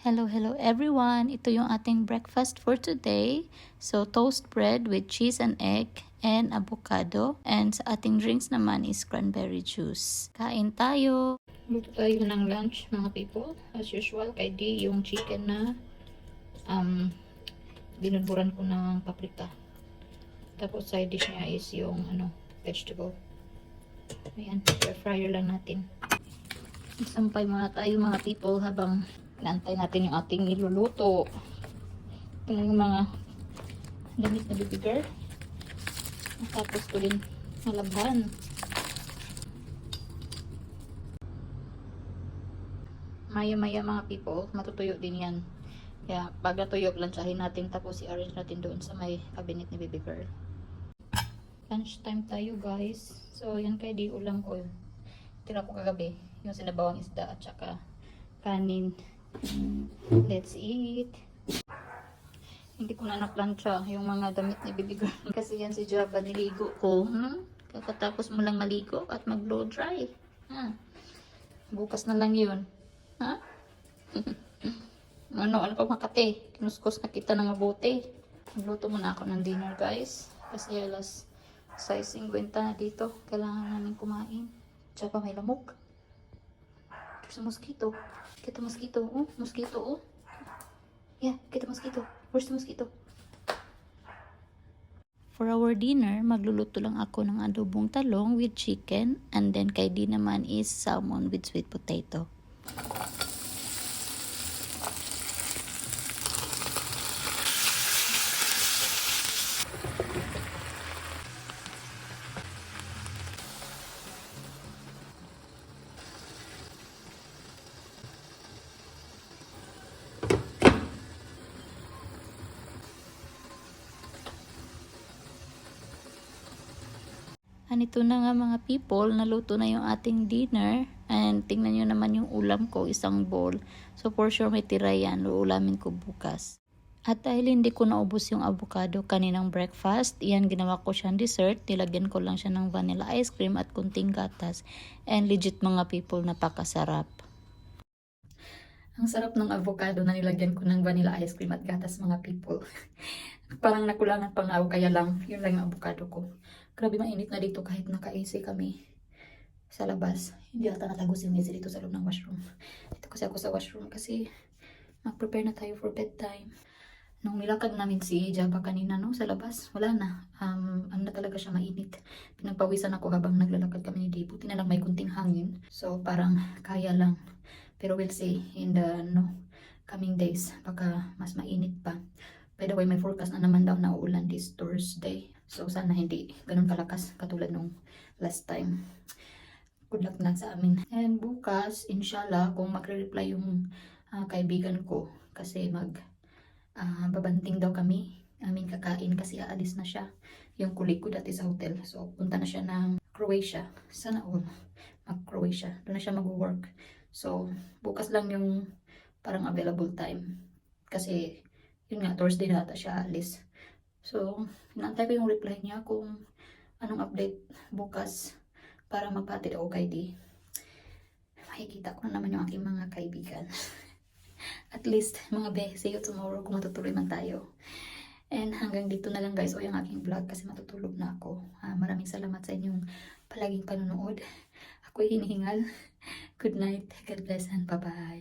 Hello everyone! Ito yung ating breakfast for today. So, toast bread with cheese and egg and avocado. And sa ating drinks naman is cranberry juice. Kain tayo! Luto tayo ng lunch mga people. As usual, kay D yung chicken na binudburan ko ng paprika. Tapos side dish niya is yung vegetable. Ayan, air fryer lang natin. Sampay muna tayo mga people habang inaantay natin yung ating niluluto. Ito yung mga damit na baby girl. Tapos ko din malabhan. Maya-maya mga people, matutuyo din yan. Kaya pag natuyo, lansahin natin tapos i-arrange natin doon sa may cabinet ni baby girl. Lunch time tayo guys. So yan kay di ulam ko. Tira ko kagabi. Yung sinabawang isda at saka kanin. Let's eat. Hindi ko na naplansya yung mga damit ni baby girl. Kasi yan si Java niligo ko. Kakatapos mo lang maligo at mag blow dry. Bukas na lang yun. Ano pa makate. Kinuskus na kita ng mabuti. Magluto muna ako ng dinner guys. Kasi alas 6:50 na dito. Kailangan namin kumain. Tsaka may lamok. There's a mosquito. Kita mosquito. Oh, mosquito. Oh. Yeah, kita mosquito. Where's the mosquito? For our dinner, magluluto lang ako ng adobong talong with chicken. And then kay D naman is salmon with sweet potato. Ito na nga mga people, naluto na yung ating dinner. And tingnan nyo naman yung ulam ko, isang bowl. So for sure may tira yan, uulamin ko bukas. At dahil hindi ko naubos yung avocado kaninang breakfast, yan ginawa ko siyang dessert. Nilagyan ko lang siya ng vanilla ice cream at kunting gatas. And legit mga people, napakasarap. Ang sarap ng avocado na nilagyan ko ng vanilla ice cream at gatas mga people. Parang nakulangan pang ako, kaya lang, yun lang yung avocado ko. Grabe mainit na dito kahit naka-AC kami sa labas. Hindi ata natagos yung AC dito sa loob ng washroom. Dito kasi ako sa washroom kasi mag-prepare na tayo for bedtime. Nung nilakad namin si Java kanina sa labas, wala na. Ano na talaga siya, mainit. Pinagpawisan ako habang naglalakad kami ni Dave. Buti na lang may kunting hangin. So parang kaya lang. Pero we'll see in the coming days. Baka mas mainit pa. By the way, may forecast na naman daw na uulan this Thursday. So sana hindi ganun kalakas katulad nung last time. Good luck lang sa amin. And bukas, inshallah, kung magre-reply yung kaibigan ko. Kasi babanting daw kami. Kakain kasi aalis na siya. Yung kulig ko dati sa hotel. So punta na siya ng Croatia. Sana all mag-Croatia. Doon na siya mag-work. So bukas lang yung parang available time. Kasi yun nga, Thursday na ata siya alis. So, hinantay ko yung reply niya kung anong update bukas para magpatid ako kay D. Makikita ko na naman yung aking mga kaibigan. At least, mga be, see you tomorrow kung matutuloy man tayo. And hanggang dito na lang guys, o yung aking vlog kasi matutulog na ako. Maraming salamat sa inyong palaging panonood. Ako'y hinihingal. Good night, God bless and bye-bye.